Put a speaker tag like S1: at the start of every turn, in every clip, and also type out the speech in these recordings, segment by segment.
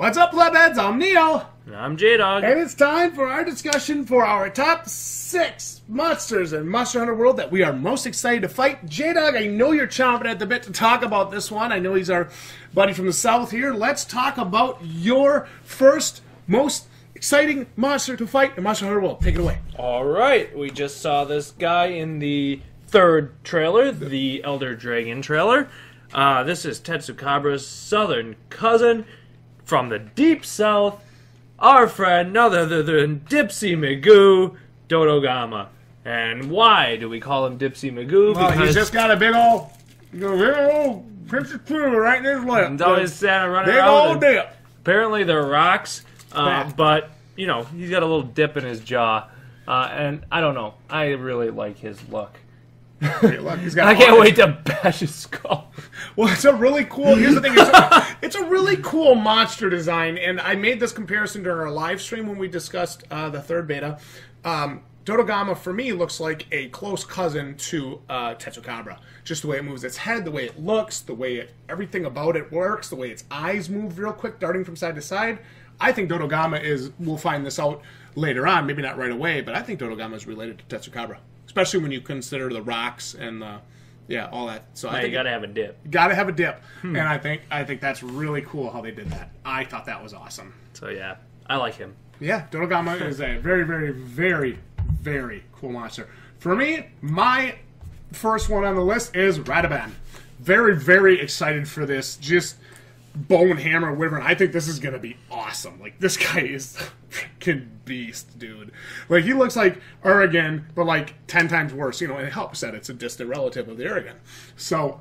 S1: What's up, Plebheads? I'm Neo.
S2: And I'm Jdog.
S1: And it's time for our discussion for our top 6 monsters in Monster Hunter World that we are most excited to fight. Jdog, I know you're chomping at the bit to talk about this one. I know he's our buddy from the south here. Let's talk about your first most exciting monster to fight in Monster Hunter World. Take it away.
S2: Alright, we just saw this guy in the third trailer, the Elder Dragon trailer. This is Tetsukabra's southern cousin from the deep south, our friend, none other than Dipsy Magoo, Dodogama. And why do we call him Dipsy Magoo?
S1: Well, he's just got a big old Princess Puma right in his lip.
S2: He's always standing running
S1: big
S2: around.
S1: Old dip.
S2: Apparently they're rocks, but, you know, he's got a little dip in his jaw. And I don't know, I really like his look.
S1: Hey, look, he's got
S2: I can't wait to bash his skull.
S1: Well, it's a really cool. Here's the thing: it's a really cool monster design, and I made this comparison during our live stream when we discussed the third beta. Dodogama, for me, looks like a close cousin to Tetsukabra. Just the way it moves its head, the way it looks, the way everything about it works, the way its eyes move real quick, darting from side to side. I think Dodogama we'll find this out later on, maybe not right away, but I think Dodogama is related to Tetsukabra. Especially when you consider the rocks and all that. So I think
S2: you gotta have a dip.
S1: Gotta have a dip, and I think that's really cool how they did that. I thought that was awesome.
S2: So yeah, I like him.
S1: Yeah, Dodogama is a very, very, very, very cool monster. For me, my first one on the list is Radovan. Very, very excited for this. Just Bone Hammer Wyvern. I think this is gonna be awesome. Like, this guy is a freaking beast, dude. Like, he looks like Urigan, but like 10 times worse. You know, and it helps that it's a distant relative of the Urigan. So,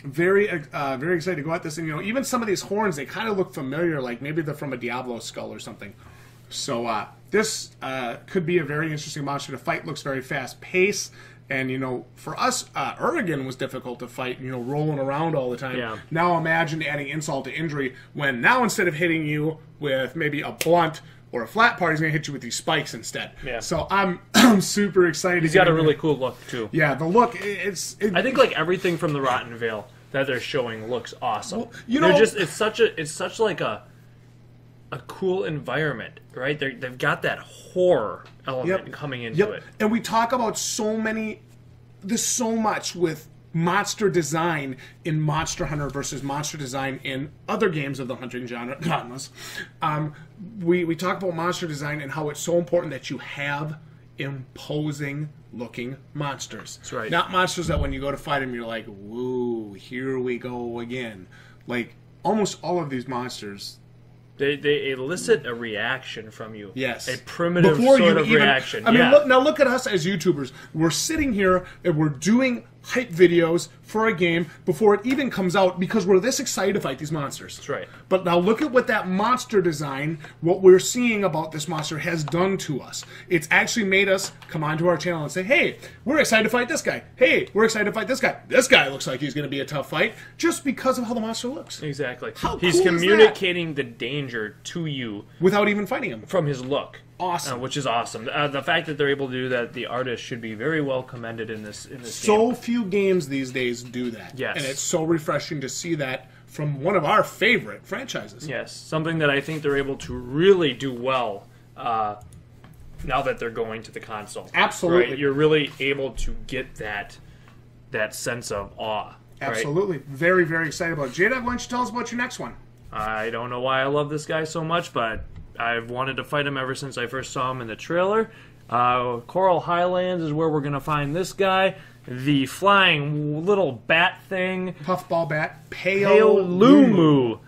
S1: very excited to go at this. And you know, even some of these horns, they kind of look familiar. Like maybe they're from a Diablo skull or something. So this could be a very interesting monster to fight. Looks very fast pace. And, you know, for us, Urigan was difficult to fight, you know, rolling around all the time. Yeah. Now imagine adding insult to injury when now instead of hitting you with maybe a blunt or a flat part, he's going to hit you with these spikes instead. Yeah. So I'm super excited.
S2: He's got a really cool look, too.
S1: Yeah, the look, I
S2: think, like, everything from the Rotten Vale that they're showing looks awesome. Well,
S1: you know,
S2: it's such like a cool environment, right? They've got that horror element coming into it. And
S1: we talk about there's so much with monster design in Monster Hunter versus monster design in other games of the hunting genres. We talk about monster design and how it's so important that you have imposing looking monsters.
S2: That's right.
S1: Not monsters that when you go to fight them, you're like, woo, here we go again. Like, almost all of these monsters,
S2: They elicit a reaction from you.
S1: Yes.
S2: A primitive reaction.
S1: I mean, look at us as YouTubers. We're sitting here and we're doing hype videos for a game before it even comes out because we're this excited to fight these monsters.
S2: That's right.
S1: But now look at what that monster design, what we're seeing about this monster has done to us. It's actually made us come onto our channel and say, hey, we're excited to fight this guy. Hey, we're excited to fight this guy. This guy looks like he's going to be a tough fight just because of how the monster looks.
S2: Exactly.
S1: How
S2: he's
S1: cool
S2: communicating the danger to you
S1: without even fighting him.
S2: From his look.
S1: Awesome.
S2: Which is awesome. The fact that they're able to do that, the artist should be very well commended in this game.
S1: So few games these days do that.
S2: Yes.
S1: And it's so refreshing to see that from one of our favorite franchises.
S2: Yes. Something that I think they're able to really do well now that they're going to the console.
S1: Absolutely.
S2: Right? You're really able to get that sense of awe.
S1: Absolutely. Right? Very, very excited about it. Jdog, why don't you tell us about your next one?
S2: I don't know why I love this guy so much, but I've wanted to fight him ever since I first saw him in the trailer. Coral Highlands is where we're going to find this guy. The flying little bat thing.
S1: Puffball bat. Paolumu.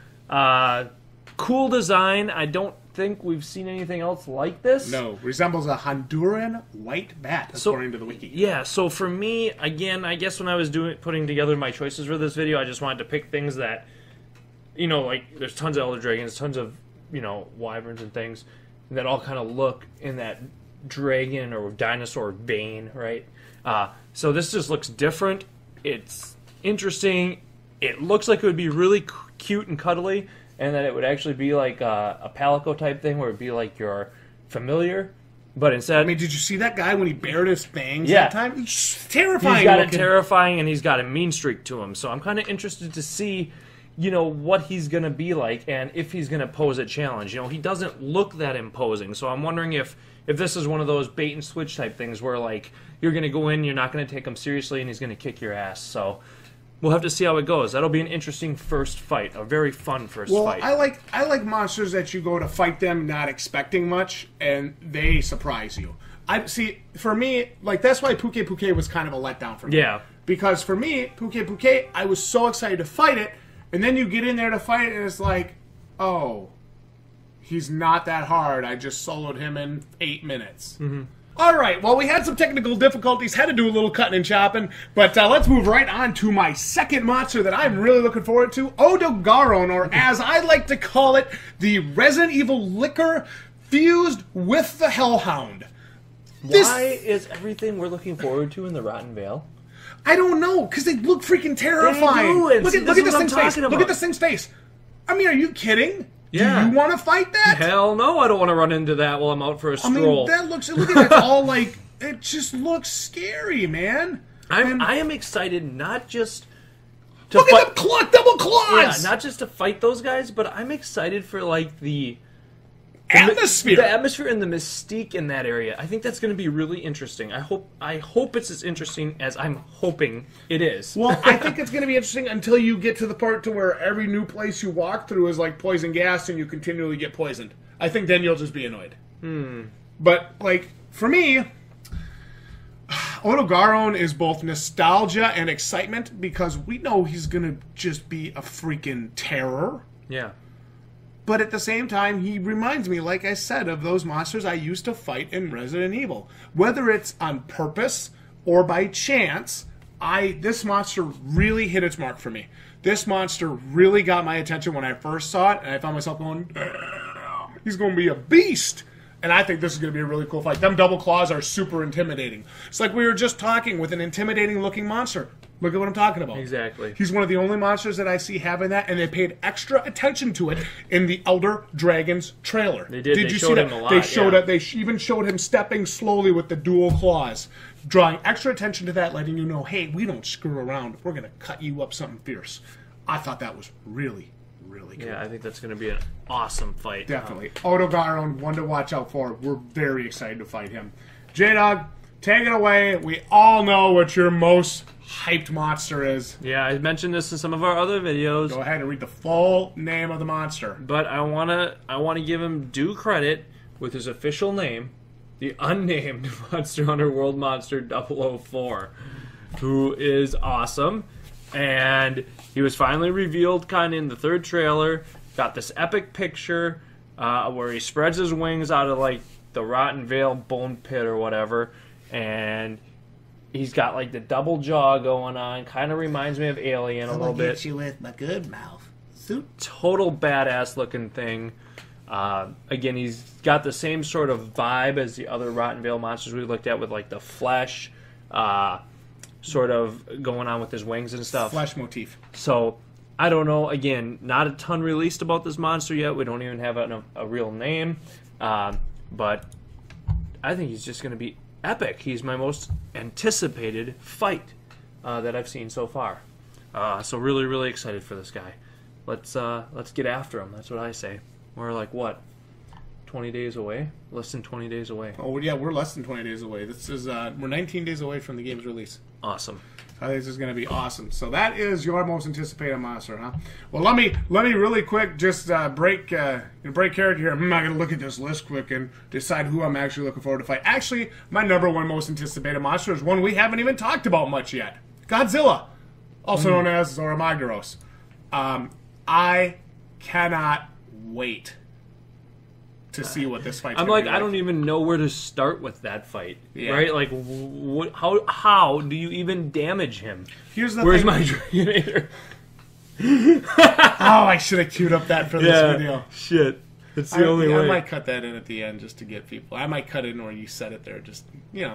S2: Cool design. I don't think we've seen anything else like this.
S1: No. Resembles a Honduran white bat, according to the wiki.
S2: Yeah, so for me, again, I guess when I was putting together my choices for this video, I just wanted to pick things that, you know, like, there's tons of Elder Dragons, tons of, you know, wyverns and things that all kind of look in that dragon or dinosaur vein, right? So this just looks different. It's interesting. It looks like it would be really cute and cuddly, and that it would actually be like a Palico type thing where it would be like your familiar. But instead,
S1: I mean, did you see that guy when he bared his fangs that time? He's terrifying.
S2: He's got it terrifying, and he's got a mean streak to him. So I'm kind of interested to see, what he's going to be like and if he's going to pose a challenge. He doesn't look that imposing. So I'm wondering if this is one of those bait and switch type things where, like, you're going to go in, you're not going to take him seriously, and he's going to kick your ass. So we'll have to see how it goes. That'll be an interesting first fight, a very fun first fight.
S1: I like monsters that you go to fight them not expecting much, and they surprise you. For me, like, that's why Puke Puke was kind of a letdown for me.
S2: Yeah.
S1: Because for me, Puke Puke, I was so excited to fight it, and then you get in there to fight it, and it's like, oh, he's not that hard. I just soloed him in 8 minutes. Mm-hmm. All right, well, we had some technical difficulties, had to do a little cutting and chopping, but let's move right on to my second monster that I'm really looking forward to, Odogaron, or as I like to call it, the Resident Evil Liquor fused with the Hellhound.
S2: Why is everything we're looking forward to in the Rotten Vale?
S1: I don't know, because they look freaking terrifying.
S2: They do,
S1: look at this thing's face. Look at this thing's face. I mean, are you kidding?
S2: Yeah.
S1: Do you want to fight that?
S2: Hell no, I don't want to run into that while I'm out for a stroll.
S1: I mean, look at it, it's all like, it just looks scary, man.
S2: I am excited not just to
S1: look
S2: fight...
S1: at the double claws!
S2: Yeah, not just to fight those guys, but I'm excited for, like, the
S1: atmosphere.
S2: The atmosphere and the mystique in that area. I think that's going to be really interesting. I hope it's as interesting as I'm hoping it is.
S1: Well, I think it's going to be interesting until you get to the part to where every new place you walk through is like poison gas and you continually get poisoned. I think then you'll just be annoyed. But, like, for me, Odogaron is both nostalgia and excitement because we know he's going to just be a freaking terror.
S2: Yeah.
S1: But at the same time, he reminds me, like I said, of those monsters I used to fight in Resident Evil. Whether it's on purpose or by chance, this monster really hit its mark for me. This monster really got my attention when I first saw it, and I found myself going, he's going to be a beast. And I think this is going to be a really cool fight. Them double claws are super intimidating. It's like we were just talking with an intimidating-looking monster. Look at what I'm talking about.
S2: Exactly.
S1: He's one of the only monsters that I see having that, and they paid extra attention to it in the Elder Dragons trailer.
S2: They did.
S1: Did you see that?
S2: Him a lot,
S1: they showed it. They even showed him stepping slowly with the dual claws, drawing extra attention to that, letting you know, hey, we don't screw around. We're going to cut you up something fierce. I thought that was really, really cool.
S2: Yeah, I think that's going to be an awesome fight.
S1: Definitely. Odogaron, one to watch out for. We're very excited to fight him. Jdog, take it away. We all know what your most hyped monster is.
S2: Yeah, I mentioned this in some of our other videos.
S1: Go ahead and read the full name of the monster.
S2: But I wanna give him due credit with his official name, the unnamed Monster Hunter World Monster 004, who is awesome. And he was finally revealed kind of in the third trailer. Got this epic picture where he spreads his wings out of like the Rotten Vale bone pit or whatever, and he's got like the double jaw going on. Kind of reminds me of Alien a little bit.
S1: I'll get you with my good mouth. Suit.
S2: Total badass looking thing. Again, he's got the same sort of vibe as the other Rotten Vale monsters we looked at with like the flesh sort of going on with his wings and stuff.
S1: Flesh motif.
S2: So, I don't know. Again, not a ton released about this monster yet. We don't even have a real name. But I think he's just going to be epic. He's my most anticipated fight that I've seen so far. So really, really excited for this guy. Let's get after him. That's what I say. We're like, what, 20 days away? Less than 20 days away.
S1: Oh, yeah, we're less than 20 days away. This is we're 19 days away from the game's release.
S2: Awesome.
S1: I think this is going to be awesome. So that is your most anticipated monster, huh? Well, let me really quick just break character here. I'm not going to look at this list quick and decide who I'm actually looking forward to fight. Actually, my number one most anticipated monster is one we haven't even talked about much yet. Godzilla, also known as Zora Magdaros. I cannot wait to see what this fight's
S2: I'm
S1: gonna
S2: like,
S1: be
S2: I don't even know where to start with that fight.
S1: Yeah.
S2: Right? Like, how do you even damage him?
S1: Here's the
S2: Where's
S1: thing.
S2: my Dragonator?
S1: Oh, I should have queued up that for this video.
S2: Shit. That's the only way.
S1: I might cut that in at the end just to get people. I might cut it in where you said it there. Just, you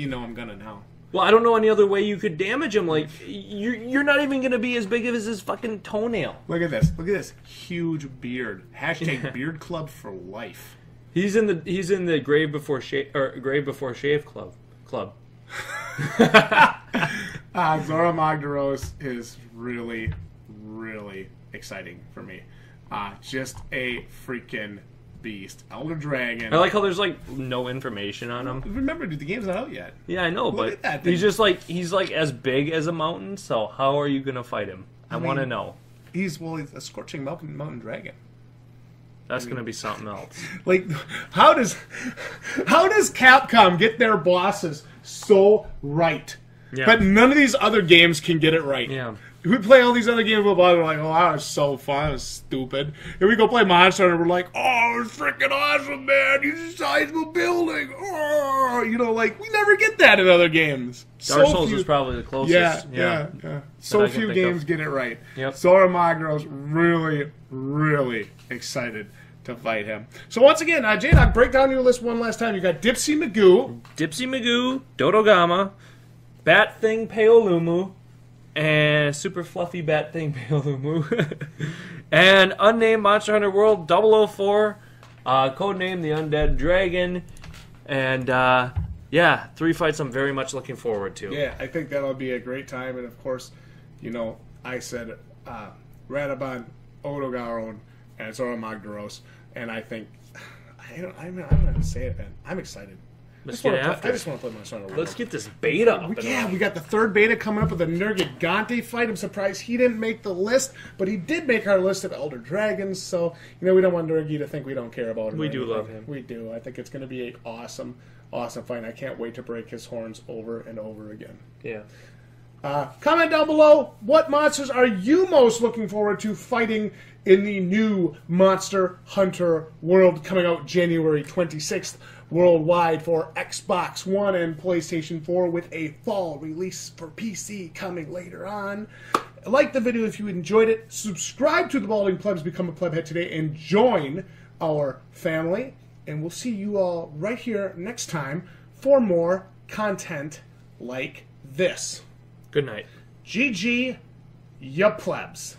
S1: know I'm gonna now.
S2: Well, I don't know any other way you could damage him. Like, you're not even going to be as big as his fucking toenail.
S1: Look at this. Look at this huge beard. Hashtag Beard Club for life.
S2: He's in the Grave Before Shave Club.
S1: Zora Magdaros is really, really exciting for me. Just a freaking beast. Elder Dragon.
S2: I like how there's like no information on him.
S1: Remember, dude, the game's not out yet.
S2: Yeah, I know,
S1: Look
S2: but
S1: at that thing.
S2: he's just like as big as a mountain. So how are you gonna fight him? I want to know.
S1: He's a scorching mountain dragon.
S2: That's gonna be something else.
S1: Like, how does Capcom get their bosses so right?
S2: Yeah.
S1: But none of these other games can get it right.
S2: Yeah.
S1: We play all these other games with bosses, we're like, oh, that was so fun, that was stupid. And we go play Monster Hunter, we're like, oh, it's freaking awesome, man. You just sized the building. Oh, you know, like, we never get that in other games.
S2: Dark Souls is probably the closest.
S1: Yeah. So few games get it right.
S2: Yep.
S1: Sora Magro's really, really excited to fight him. So once again, Jdog, break down your list one last time. You got Dipsy Magoo,
S2: Dodogama, Bat Thing Paolumu, and Super Fluffy Bat Thing Paolumu, and Unnamed Monster Hunter World 004, codename the Undead Dragon, and yeah, 3 fights I'm very much looking forward to.
S1: Yeah, I think that'll be a great time, and of course, you know, I said Radovan, Odogaron, and Zora Magdaros, and I think I'm not gonna say it, man. I'm excited.
S2: Let's get after
S1: I just want to play Monster Hunter World.
S2: Let's get this beta up.
S1: Yeah, we got the third beta coming up with a Nergigante fight. I'm surprised he didn't make the list, but he did make our list of Elder Dragons, so, you know, we don't want Nergi to think we don't care about him.
S2: We do love him.
S1: We do. I think it's going to be an awesome, awesome fight. I can't wait to break his horns over and over again.
S2: Yeah.
S1: Comment down below, what monsters are you most looking forward to fighting in the new Monster Hunter World coming out January 26th worldwide for Xbox One and PlayStation 4 with a fall release for PC coming later on. Like the video if you enjoyed it. Subscribe to the Balding Plebs, become a plebhead today, and join our family. And we'll see you all right here next time for more content like this.
S2: Good night.
S1: GG, ya plebs.